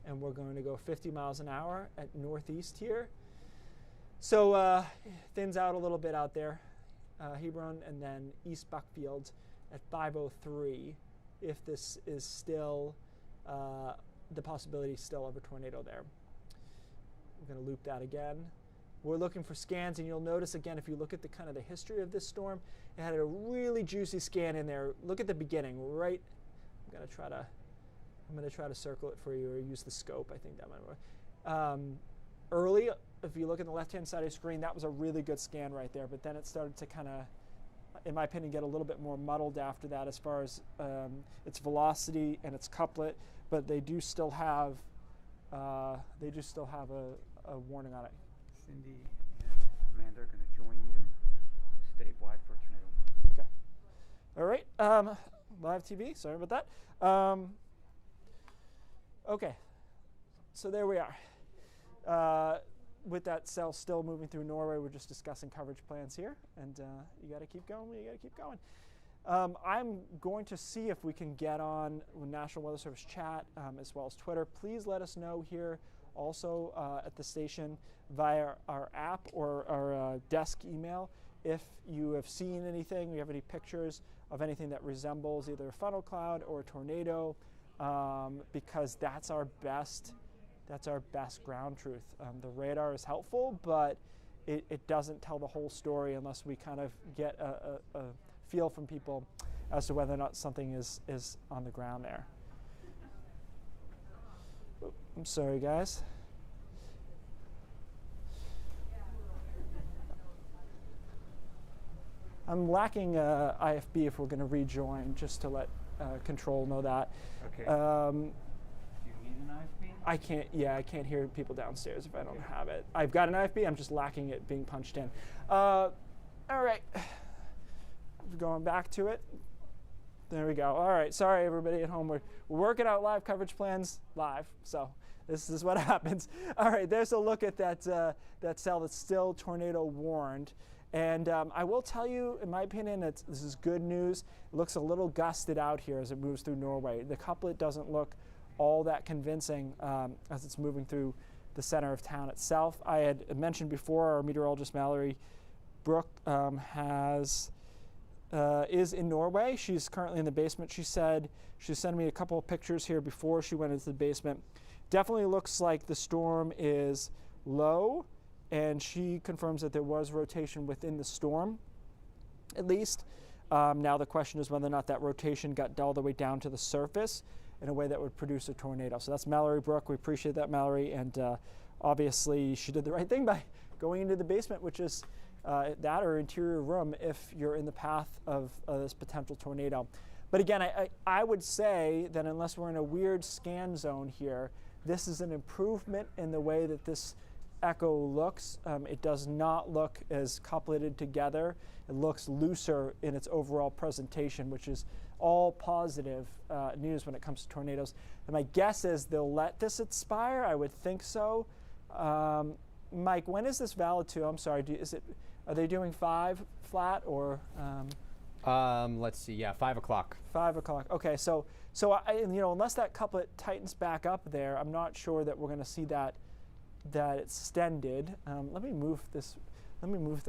and we're going to go 50 miles an hour at northeast here. So thins out a little bit out there, Hebron, and then East Buckfield at 5:03. If this is still the possibility still of a tornado there. I'm going to loop that again. We're looking for scans, and you'll notice again, if you look at the kind of the history of this storm, it had a really juicy scan in there. Look at the beginning, right? I'm going to try to circle it for you, or use the scope. I think that might work. Early, if you look at the left-hand side of the screen, that was a really good scan right there. But then it started to kind of, in my opinion, get a little bit more muddled after that as far as its velocity and its couplet. But they do still have a warning on it. Cindy and Amanda are going to join you statewide for tornado. Okay. All right. Live TV. Sorry about that. Okay. So there we are. With that cell still moving through Norway, we're just discussing coverage plans here, and you got to keep going. You got to keep going. I'm going to see if we can get on National Weather Service chat as well as Twitter. Please let us know here also at the station via our app or our desk email if you have seen anything, you have any pictures of anything that resembles either a funnel cloud or a tornado, because that's our best ground truth. The radar is helpful, but it doesn't tell the whole story unless we kind of get a feel from people as to whether or not something is on the ground there. I'm sorry, guys. I'm lacking IFB if we're going to rejoin, just to let control know that. Okay. Do you need an IFB? I can't. Yeah, I can't hear people downstairs if I don't have it. I've got an IFB. I'm just lacking it being punched in. All right. Going back to it. There we go. All right. Sorry, everybody at home. We're working out live coverage plans live. So this is what happens. All right. There's a look at that cell that's still tornado warned. And I will tell you, in my opinion, this is good news. It looks a little gusted out here as it moves through Norway. The couplet doesn't look all that convincing as it's moving through the center of town itself. I had mentioned before, our meteorologist Mallory Brook is in Norway. She's currently in the basement. She said she sent me a couple of pictures here before she went into the basement. Definitely looks like the storm is low, and she confirms that there was rotation within the storm, at least. Now the question is whether or not that rotation got all the way down to the surface in a way that would produce a tornado. So that's Mallory Brook. We appreciate that, Mallory, and obviously she did the right thing by going into the basement, which is that or interior room if you're in the path of this potential tornado. But again, I would say that unless we're in a weird scan zone here, this is an improvement in the way that this echo looks. It does not look as coupleted together. It looks looser in its overall presentation, which is all positive news when it comes to tornadoes. And my guess is they'll let this expire. I would think so. Mike, when is this valid to? I'm sorry. Are they doing 5 flat or? Let's see. Yeah, 5 o'clock. 5 o'clock. Okay, so unless that couplet tightens back up there, I'm not sure that we're going to see that extended. Let me move this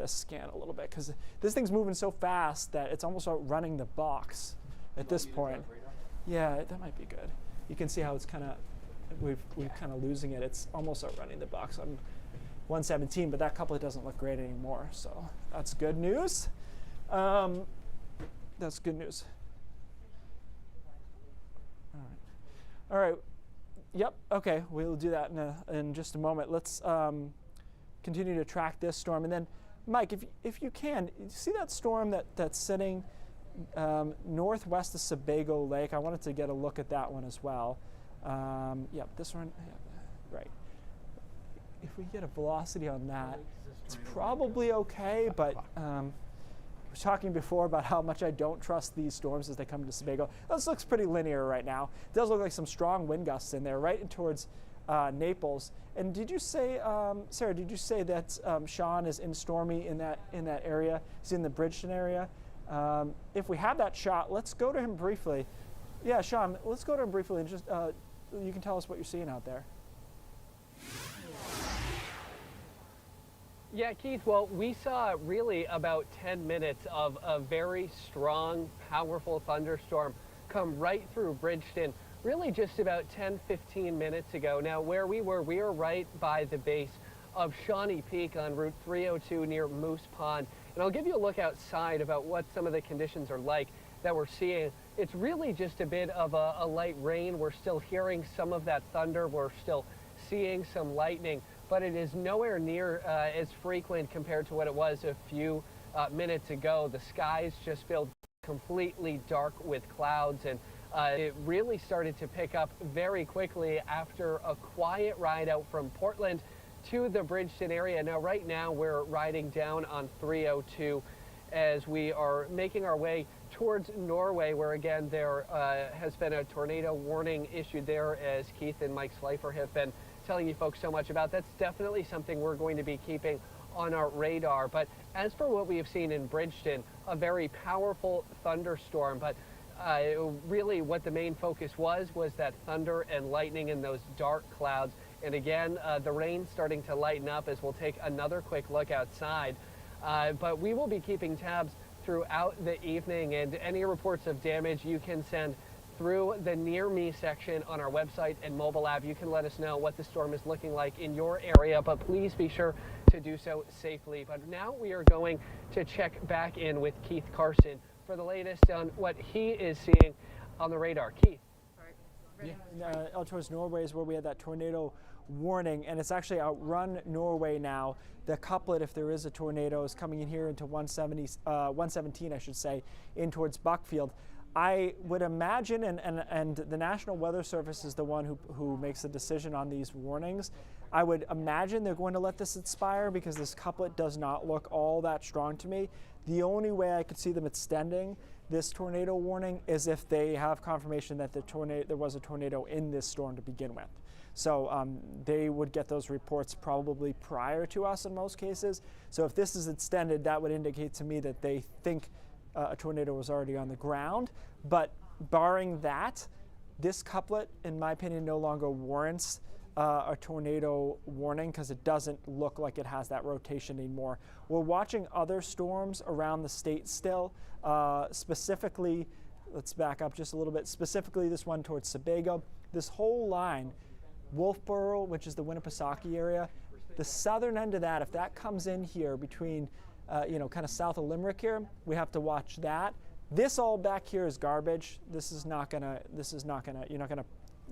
scan a little bit, because this thing's moving so fast that it's almost outrunning the box at this point. Yeah, that might be good. You can see how it's kind of we're kind of losing it. It's almost outrunning the box. I'm 117, but that couplet doesn't look great anymore. So that's good news. That's good news. All right. Yep. Okay. We'll do that in just a moment. Let's continue to track this storm, and then, Mike, if you can, see that storm that's sitting northwest of Sebago Lake. I wanted to get a look at that one as well. Yep. This one. Yeah, right. If we get a velocity on that, it's probably okay. But we were talking before about how much I don't trust these storms as they come to Sebago. This looks pretty linear right now. It does look like some strong wind gusts in there, right towards Naples. And did you say, Sarah? Did you say that Sean is in stormy in that area? He's in the Bridgeton area. If we have that shot, let's go to him briefly. Yeah, Sean, let's go to him briefly and just you can tell us what you're seeing out there. Yeah, Keith, well, we saw really about 10 minutes of a very strong, powerful thunderstorm come right through Bridgeton, really just about 10-15 minutes ago. Now, where we were right by the base of Shawnee Peak on Route 302 near Moose Pond. And I'll give you a look outside about what some of the conditions are like that we're seeing. It's really just a bit of a light rain. We're still hearing some of that thunder. We're still seeing some lightning, but it is nowhere near as frequent compared to what it was a few minutes ago. The skies just filled completely dark with clouds, and it really started to pick up very quickly after a quiet ride out from Portland to the Bridgeton area. Now, right now, we're riding down on 302 as we are making our way towards Norway, where again there has been a tornado warning issued there, as Keith and Mike Slifer have been telling you folks so much about. That's definitely something we're going to be keeping on our radar. But as for what we have seen in Bridgeton, a very powerful thunderstorm, but really what the main focus was that thunder and lightning in those dark clouds. And again, the rain starting to lighten up as we'll take another quick look outside. But we will be keeping tabs throughout the evening, and any reports of damage you can send through the Near Me section on our website and mobile app. You can let us know what the storm is looking like in your area, but please be sure to do so safely. But now we are going to check back in with Keith Carson for the latest on what he is seeing on the radar. Keith. Out towards Norway is where we had that tornado warning, and it's actually outrun Norway now. The couplet, if there is a tornado, is coming in here into 117, I should say, in towards Buckfield. I would imagine, and the National Weather Service is the one who makes the decision on these warnings. I would imagine they're going to let this expire because this couplet does not look all that strong to me. The only way I could see them extending this tornado warning is if they have confirmation that there was a tornado in this storm to begin with. So they would get those reports probably prior to us in most cases. So if this is extended, that would indicate to me that they think a tornado was already on the ground. But barring that, this couplet, in my opinion, no longer warrants a tornado warning because it doesn't look like it has that rotation anymore. We're watching other storms around the state still, specifically, let's back up just a little bit, specifically this one towards Sebago. This whole line, Wolfboro, which is the Winnipesaukee area, the southern end of that, if that comes in here between, kind of south of Limerick here, we have to watch that. This all back here is garbage. You're not gonna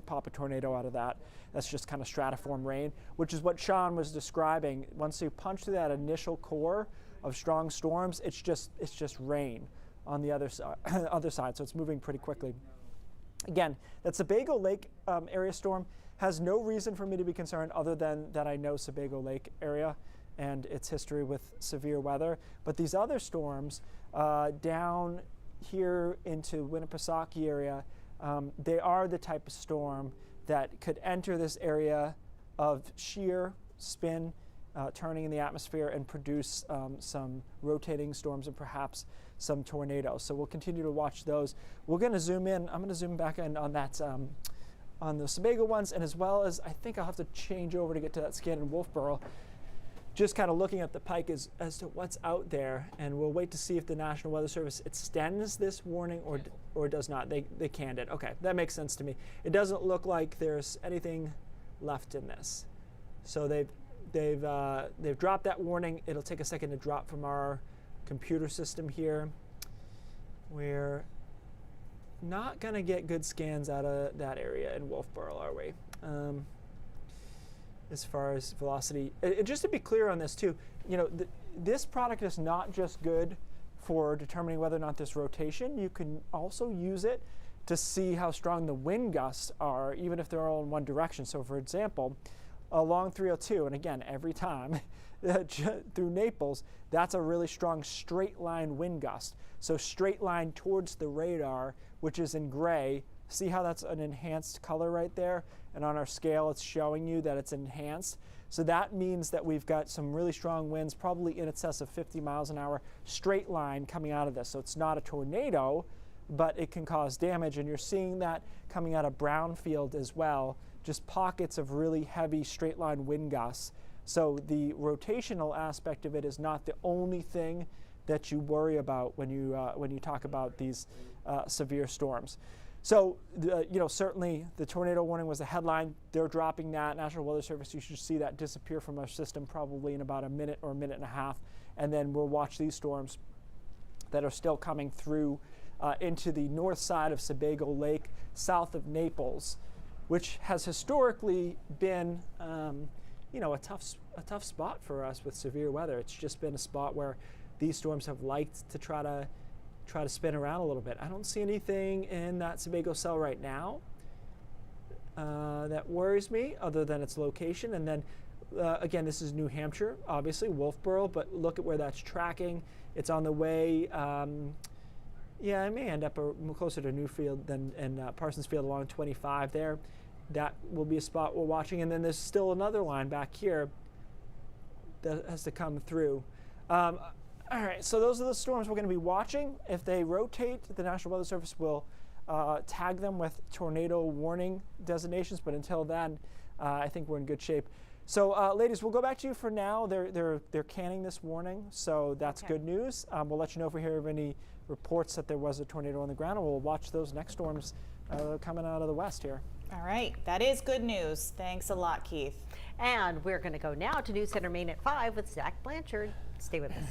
pop a tornado out of that. That's just kind of stratiform rain, which is what Sean was describing. Once you punch through that initial core of strong storms, it's just rain on the other side, so it's moving pretty quickly. Again, that Sebago Lake area storm has no reason for me to be concerned other than that I know Sebago Lake area and its history with severe weather. But these other storms down here into Winnipesaukee area, they are the type of storm that could enter this area of shear spin, turning in the atmosphere and produce some rotating storms and perhaps some tornadoes. So we'll continue to watch those. We're going to zoom in. I'm going to zoom back in on that, on the Sebago ones, and as well as I think I'll have to change over to get to that scan in Wolfboro. Just kind of looking at the pike as to what's out there, and we'll wait to see if the National Weather Service extends this warning or does not. They canned it. Okay, that makes sense to me. It doesn't look like there's anything left in this. So they've dropped that warning. It'll take a second to drop from our computer system here. We're not going to get good scans out of that area in Wolfboro, are we? As far as velocity. Just to be clear on this too, this product is not just good for determining whether or not there's rotation. You can also use it to see how strong the wind gusts are, even if they're all in one direction. So for example, along 302, and again, every time through Naples, that's a really strong straight line wind gust. So straight line towards the radar, which is in gray. See how that's an enhanced color right there? And on our scale, it's showing you that it's enhanced. So that means that we've got some really strong winds, probably in excess of 50 miles an hour, straight line coming out of this. So it's not a tornado, but it can cause damage, and you're seeing that coming out of Brownfield as well, just pockets of really heavy straight line wind gusts. So the rotational aspect of it is not the only thing that you worry about when you talk about these severe storms. So, certainly the tornado warning was a headline. They're dropping that. National Weather Service, you should see that disappear from our system probably in about a minute or a minute and a half. And then we'll watch these storms that are still coming through into the north side of Sebago Lake, south of Naples, which has historically been, a tough spot for us with severe weather. It's just been a spot where these storms have liked to try to spin around a little bit. I don't see anything in that Sebago cell right now that worries me other than its location. And then again, this is New Hampshire, obviously, Wolfboro, but look at where that's tracking. It's on the way. It may end up closer to Newfield than Parsons Field along 25 there. That will be a spot we're watching. And then there's still another line back here that has to come through. All right, so those are the storms we're going to be watching. If they rotate, the National Weather Service will tag them with tornado warning designations. But until then, I think we're in good shape. So, ladies, we'll go back to you for now. They're canning this warning, so that's good news. We'll let you know if we hear of any reports that there was a tornado on the ground, and we'll watch those next storms coming out of the west here. All right, that is good news. Thanks a lot, Keith. And we're going to go now to News Center Maine at 5 with Zach Blanchard. Stay with us.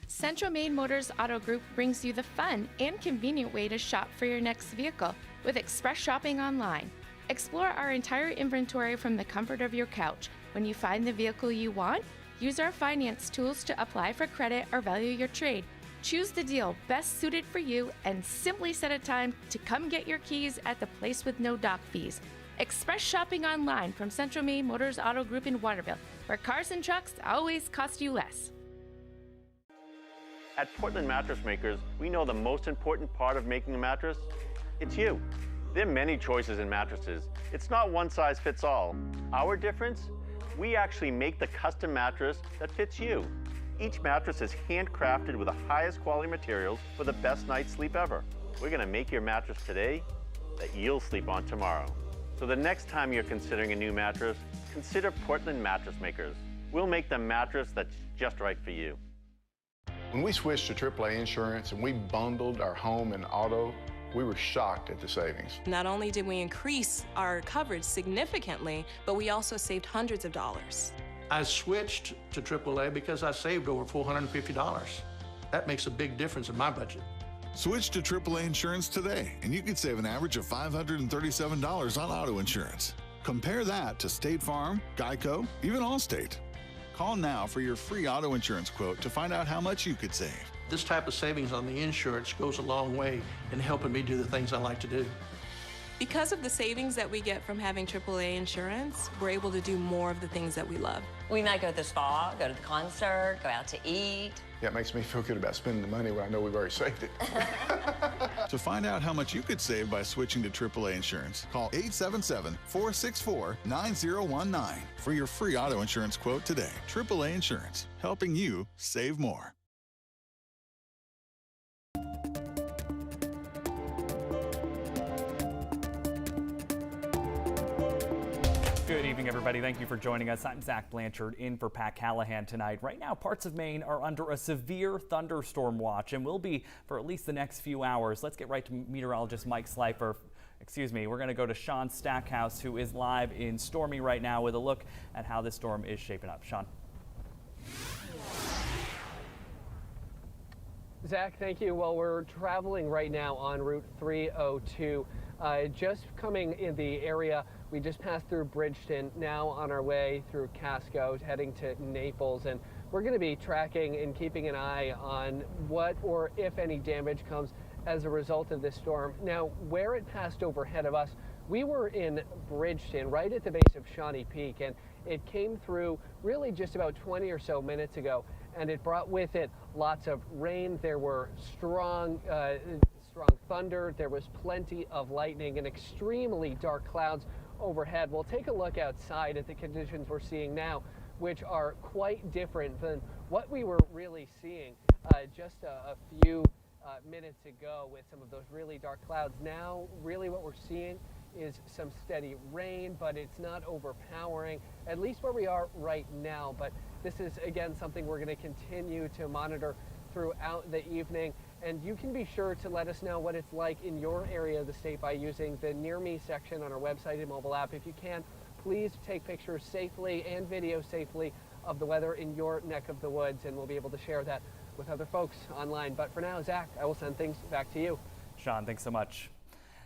Central Maine Motors Auto Group brings you the fun and convenient way to shop for your next vehicle with express shopping online. Explore our entire inventory from the comfort of your couch. When you find the vehicle you want, use our finance tools to apply for credit or value your trade. Choose the deal best suited for you and simply set a time to come get your keys at the place with no dock fees. Express shopping online from Central Maine Motors Auto Group in Waterville, where cars and trucks always cost you less. At Portland Mattress Makers, we know the most important part of making a mattress, it's you. There are many choices in mattresses. It's not one size fits all. Our difference? We actually make the custom mattress that fits you. Each mattress is handcrafted with the highest quality materials for the best night's sleep ever. We're gonna make your mattress today that you'll sleep on tomorrow. So the next time you're considering a new mattress, consider Portland Mattress Makers. We'll make the mattress that's just right for you. When we switched to AAA insurance and we bundled our home and auto, we were shocked at the savings. Not only did we increase our coverage significantly, but we also saved hundreds of dollars. I switched to AAA because I saved over $450. That makes a big difference in my budget. Switch to AAA insurance today, and you could save an average of $537 on auto insurance. Compare that to State Farm, Geico, even Allstate. Call now for your free auto insurance quote to find out how much you could save. This type of savings on the insurance goes a long way in helping me do the things I like to do. Because of the savings that we get from having AAA insurance, we're able to do more of the things that we love. We might go to the spa, go to the concert, go out to eat. Yeah, it makes me feel good about spending the money when I know we've already saved it. To find out how much you could save by switching to AAA insurance, call 877-464-9019 for your free auto insurance quote today. AAA Insurance, helping you save more. Good evening, everybody. Thank you for joining us. I'm Zach Blanchard in for Pat Callahan tonight. Right now, parts of Maine are under a severe thunderstorm watch and will be for at least the next few hours. Let's get right to meteorologist Mike Slifer. We're going to go to Sean Stackhouse, who is live in Stormy right now with a look at how this storm is shaping up. Sean. Zach, thank you. Well, we're traveling right now on Route 302. Just coming in the area, we just passed through Bridgeton, now on our way through Casco, heading to Naples, and we're going to be tracking and keeping an eye on what or if any damage comes as a result of this storm. Now, where it passed overhead of us, we were in Bridgeton, right at the base of Shawnee Peak, and it came through really just about 20 or so minutes ago, and it brought with it lots of rain. There were strong thunder. There was plenty of lightning and extremely dark clouds overhead. We'll take a look outside at the conditions we're seeing now. which are quite different than what we were really seeing just a few minutes ago with some of those really dark clouds. Now, really what we're seeing is some steady rain, but it's not overpowering, at least where we are right now. But this is, again, something we're going to continue to monitor throughout the evening. And you can be sure to let us know what it's like in your area of the state by using the Near Me section on our website and mobile app. If you can, please take pictures safely and video safely of the weather in your neck of the woods, and we'll be able to share that with other folks online. But for now, Zach, I will send things back to you. Sean, thanks so much.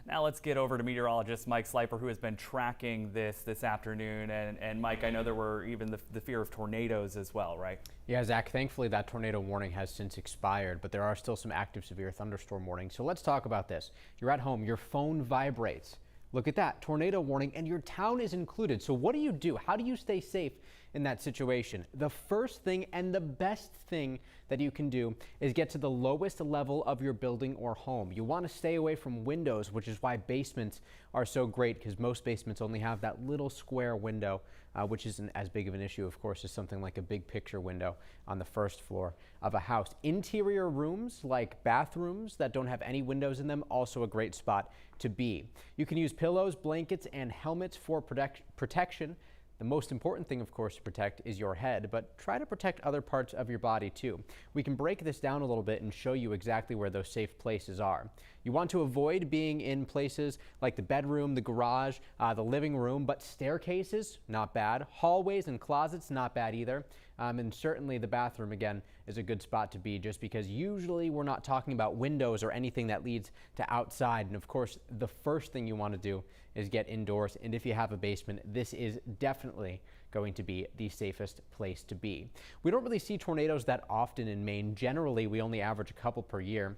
Now let's get over to meteorologist Mike Sliper, who has been tracking this afternoon. And Mike, I know there were even the fear of tornadoes as well, right? Yeah, Zach, thankfully that tornado warning has since expired, but there are still some active severe thunderstorm warnings. So let's talk about this. You're at home, your phone vibrates. Look at that, tornado warning, and your town is included. So what do? How do you stay safe in that situation? The first thing and the best thing that you can do is get to the lowest level of your building or home. You want to stay away from windows, which is why basements are so great, because most basements only have that little square window, which isn't as big of an issue, of course, as something like a big picture window on the first floor of a house. Interior rooms, like bathrooms that don't have any windows in them, also a great spot to be. You can use pillows, blankets, and helmets for protection. The most important thing, of course, to protect is your head, but try to protect other parts of your body too. We can break this down a little bit and show you exactly where those safe places are. You want to avoid being in places like the bedroom, the garage, the living room, but staircases, not bad. Hallways and closets, not bad either. And certainly the bathroom, again, is a good spot to be, just because usually we're not talking about windows or anything that leads to outside. And of course, the first thing you want to do is get indoors. And if you have a basement, this is definitely going to be the safest place to be. We don't really see tornadoes that often in Maine. Generally, we only average a couple per year.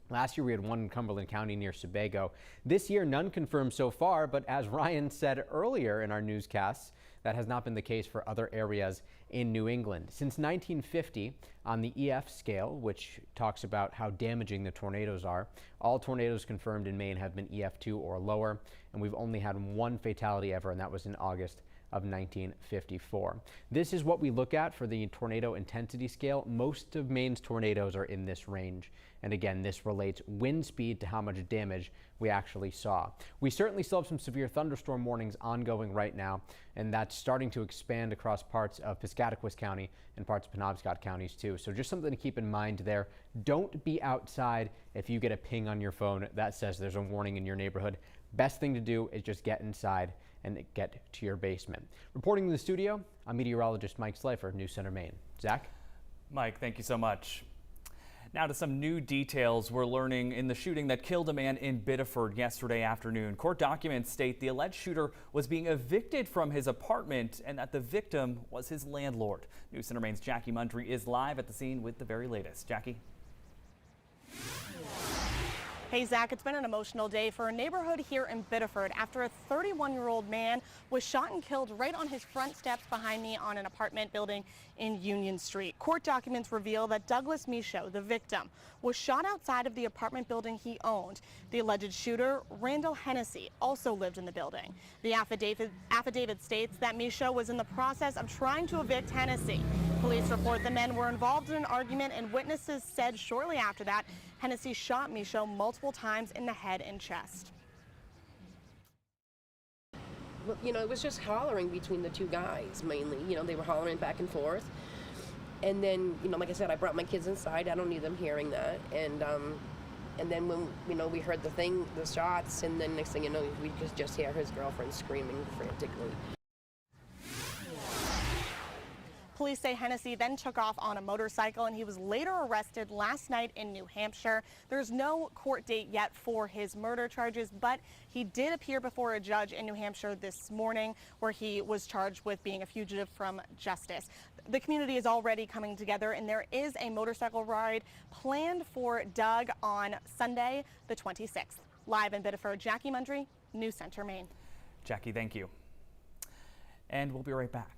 Last year, we had one in Cumberland County near Sebago. This year, none confirmed so far, but as Ryan said earlier in our newscasts, that has not been the case for other areas in New England. Since 1950, on the EF scale, which talks about how damaging the tornadoes are, all tornadoes confirmed in Maine have been EF2 or lower, and we've only had one fatality ever, and that was in August of 1954. This is what we look at for the tornado intensity scale. Most of Maine's tornadoes are in this range. And again, this relates wind speed to how much damage we actually saw. We certainly still have some severe thunderstorm warnings ongoing right now, and that's starting to expand across parts of Piscataquis County and parts of Penobscot counties too. So just something to keep in mind there. Don't be outside if you get a ping on your phone that says there's a warning in your neighborhood. Best thing to do is just get inside and get to your basement. Reporting in the studio, I'm meteorologist Mike Slifer, News Center, Maine. Zach? Mike, thank you so much. Now to some new details we're learning in the shooting that killed a man in Biddeford yesterday afternoon. Court documents state the alleged shooter was being evicted from his apartment and that the victim was his landlord. News Center Maine's Jackie Mundry is live at the scene with the very latest. Jackie? Hey, Zach, it's been an emotional day for a neighborhood here in Biddeford after a 31-year-old man was shot and killed right on his front steps behind me on an apartment building in Union Street. Court documents reveal that Douglas Michaud, the victim, was shot outside of the apartment building he owned. The alleged shooter, Randall Hennessy, also lived in the building. The affidavit states that Michaud was in the process of trying to evict Hennessy. Police report the men were involved in an argument, and witnesses said shortly after that, Hennessy shot Michaud multiple times in the head and chest. You know, it was just hollering between the two guys, mainly. You know, they were hollering back and forth. And then, you know, like I said, I brought my kids inside. I don't need them hearing that. And then when, you know, we heard the shots, and then next thing you know, we could just hear his girlfriend screaming frantically. Police say Hennessy then took off on a motorcycle, and he was later arrested last night in New Hampshire. There's no court date yet for his murder charges, but he did appear before a judge in New Hampshire this morning, where he was charged with being a fugitive from justice. The community is already coming together, and there is a motorcycle ride planned for Doug on Sunday, the 26th. Live in Biddeford, Jackie Mundry, News Center, Maine. Jackie, thank you. And we'll be right back.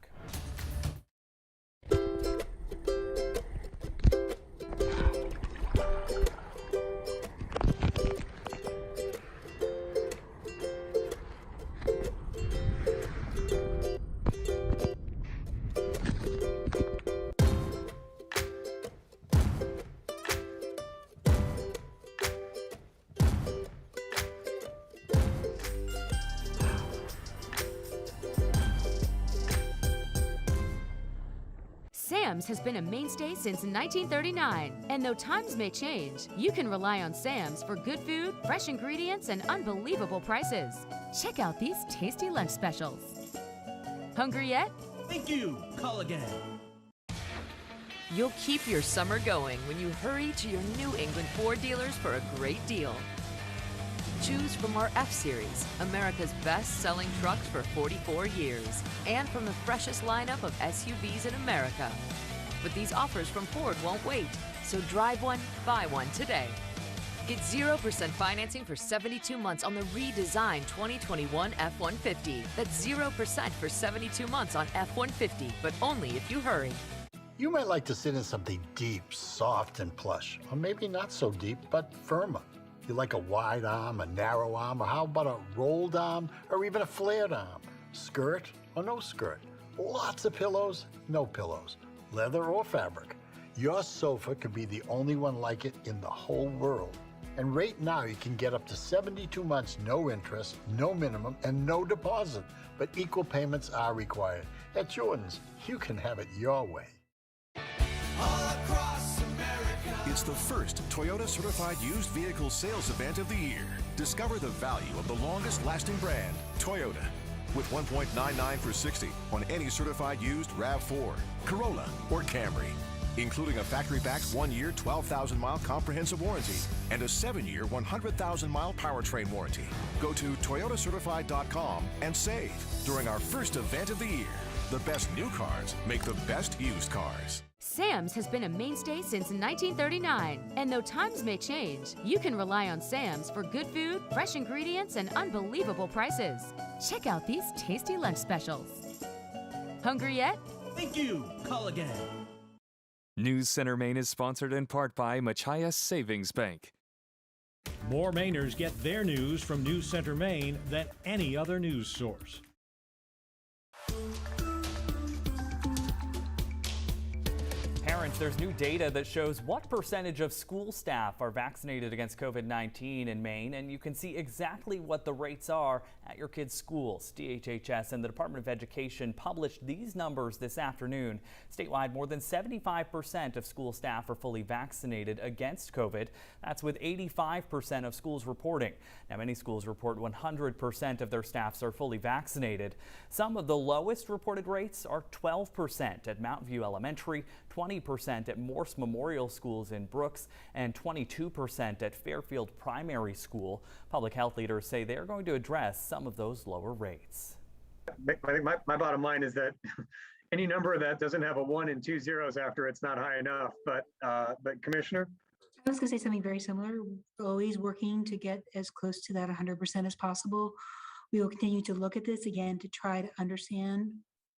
Sam's has been a mainstay since 1939. And though times may change, you can rely on Sam's for good food, fresh ingredients, and unbelievable prices. Check out these tasty lunch specials. Hungry yet? Thank you. Call again. You'll keep your summer going when you hurry to your New England Ford dealers for a great deal. Choose from our F-Series, America's best-selling trucks for 44 years, and from the freshest lineup of SUVs in America. But these offers from Ford won't wait, so drive one, buy one today. Get 0% financing for 72 months on the redesigned 2021 F-150. That's 0% for 72 months on F-150, but only if you hurry. You might like to sit in something deep, soft, and plush, or maybe not so deep, but firmer. You like a wide arm, a narrow arm, or how about a rolled arm, or even a flared arm? Skirt or no skirt? Lots of pillows, no pillows. Leather or fabric. Your sofa could be the only one like it in the whole world. And right now you can get up to 72 months, no interest, no minimum, and no deposit. But equal payments are required. At Jordan's, you can have it your way. It's the first Toyota Certified Used Vehicle Sales Event of the year. Discover the value of the longest-lasting brand, Toyota. With 1.99 for 60 on any certified used RAV4, Corolla, or Camry. Including a factory-backed 1-year, 12,000-mile comprehensive warranty and a 7-year, 100,000-mile powertrain warranty. Go to toyotacertified.com and save during our first event of the year. The best new cars make the best used cars. Sam's has been a mainstay since 1939. And though times may change, you can rely on Sam's for good food, fresh ingredients, and unbelievable prices. Check out these tasty lunch specials. Hungry yet? Thank you. Call again. News Center Maine is sponsored in part by Machias Savings Bank. More Mainers get their news from News Center Maine than any other news source. Parents, there's new data that shows what percentage of school staff are vaccinated against COVID-19 in Maine, and you can see exactly what the rates are at your kids' schools. DHHS and the Department of Education published these numbers this afternoon. Statewide, more than 75% of school staff are fully vaccinated against COVID. That's with 85% of schools reporting. Now, many schools report 100% of their staffs are fully vaccinated. Some of the lowest reported rates are 12% at Mountain View Elementary, 20% at Morse Memorial Schools in Brooks, and 22% at Fairfield Primary School. Public health leaders say they're going to address some of those lower rates. I think my bottom line is that any number that doesn't have a 1 and 2 zeros after it's not high enough. But Commissioner? I was going to say something very similar. We're always working to get as close to that 100% as possible. We will continue to look at this again to try to understand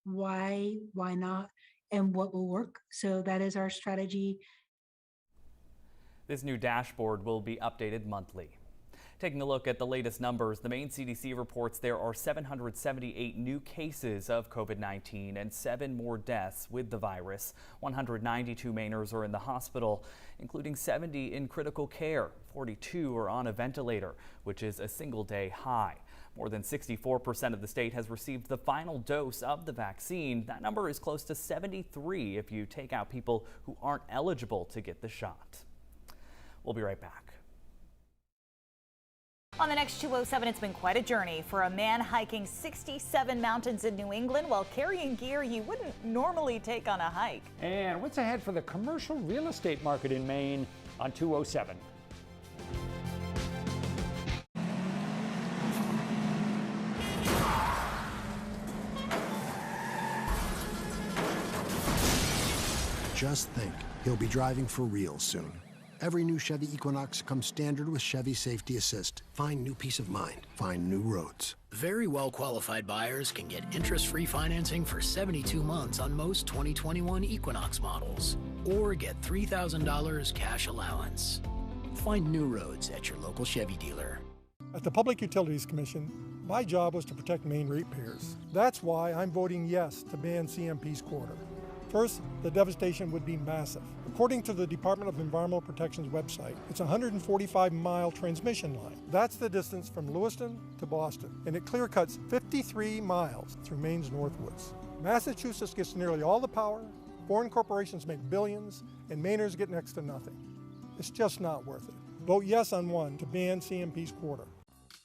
why not, and what will work. So that is our strategy. This new dashboard will be updated monthly. Taking a look at the latest numbers, the Maine CDC reports there are 778 new cases of COVID-19 and 7 more deaths with the virus. 192 Mainers are in the hospital, including 70 in critical care. 42 are on a ventilator, which is a single-day high. More than 64% of the state has received the final dose of the vaccine. That number is close to 73 if you take out people who aren't eligible to get the shot. We'll be right back. On the next 207, it's been quite a journey for a man hiking 67 mountains in New England while carrying gear you wouldn't normally take on a hike. And what's ahead for the commercial real estate market in Maine on 207? Just think, he'll be driving for real soon. Every new Chevy Equinox comes standard with Chevy Safety Assist. Find new peace of mind. Find new roads. Very well qualified buyers can get interest-free financing for 72 months on most 2021 Equinox models, or get $3,000 cash allowance. Find new roads at your local Chevy dealer. At the Public Utilities Commission, my job was to protect Maine ratepayers. That's why I'm voting yes to ban CMP's quarter. First, the devastation would be massive. According to the Department of Environmental Protection's website, it's a 145-mile transmission line. That's the distance from Lewiston to Boston, and it clear cuts 53 miles through Maine's Northwoods. Massachusetts gets nearly all the power, Foreign corporations make billions, and Mainers get next to nothing. It's just not worth it. Vote yes on 1 to ban CMP's quarter.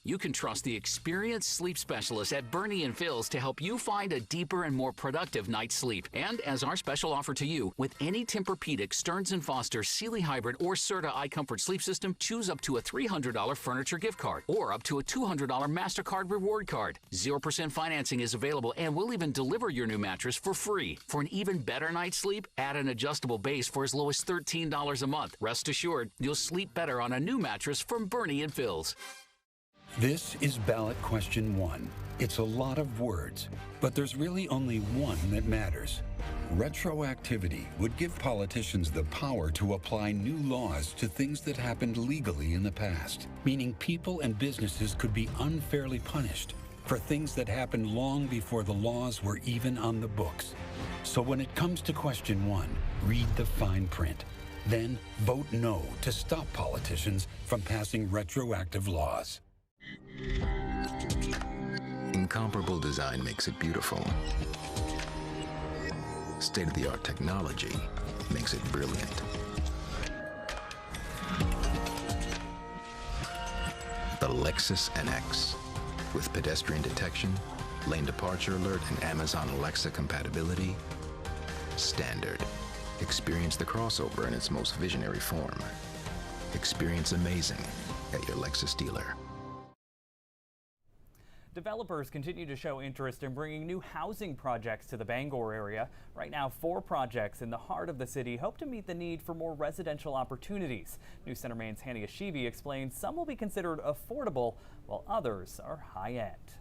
You can trust the experienced sleep specialists at Bernie and Phil's to help you find a deeper and more productive night's sleep. And as our special offer to you, with any Tempur-Pedic, Stearns & Foster, Sealy Hybrid, or Serta iComfort sleep system, choose up to a $300 furniture gift card or up to a $200 MasterCard reward card. 0% financing is available, and we'll even deliver your new mattress for free. For an even better night's sleep, add an adjustable base for as low as $13 a month. Rest assured, you'll sleep better on a new mattress from Bernie and Phil's. This is ballot question 1. It's a lot of words, but there's really only one that matters. Retroactivity would give politicians the power to apply new laws to things that happened legally in the past, meaning people and businesses could be unfairly punished for things that happened long before the laws were even on the books. So when it comes to question 1, read the fine print. Then vote no to stop politicians from passing retroactive laws. Incomparable design makes it beautiful. State-of-the-art technology makes it brilliant. The Lexus NX, with pedestrian detection, lane departure alert, and Amazon Alexa compatibility. Standard. Experience the crossover in its most visionary form. Experience amazing at your Lexus dealer. Developers continue to show interest in bringing new housing projects to the Bangor area. Right now, 4 projects in the heart of the city hope to meet the need for more residential opportunities. News Center Maine's Hania Shivi explains some will be considered affordable, while others are high-end.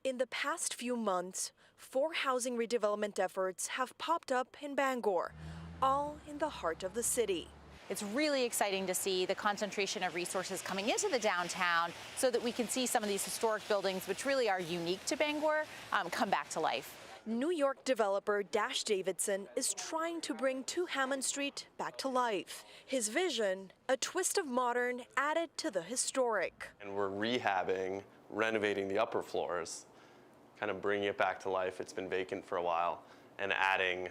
In the past few months, 4 housing redevelopment efforts have popped up in Bangor, all in the heart of the city. It's really exciting to see the concentration of resources coming into the downtown so that we can see some of these historic buildings, which really are unique to Bangor, come back to life. New York developer Dash Davidson is trying to bring 2 Hammond Street back to life. His vision, a twist of modern added to the historic. And we're rehabbing, renovating the upper floors, kind of bringing it back to life. It's been vacant for a while, and adding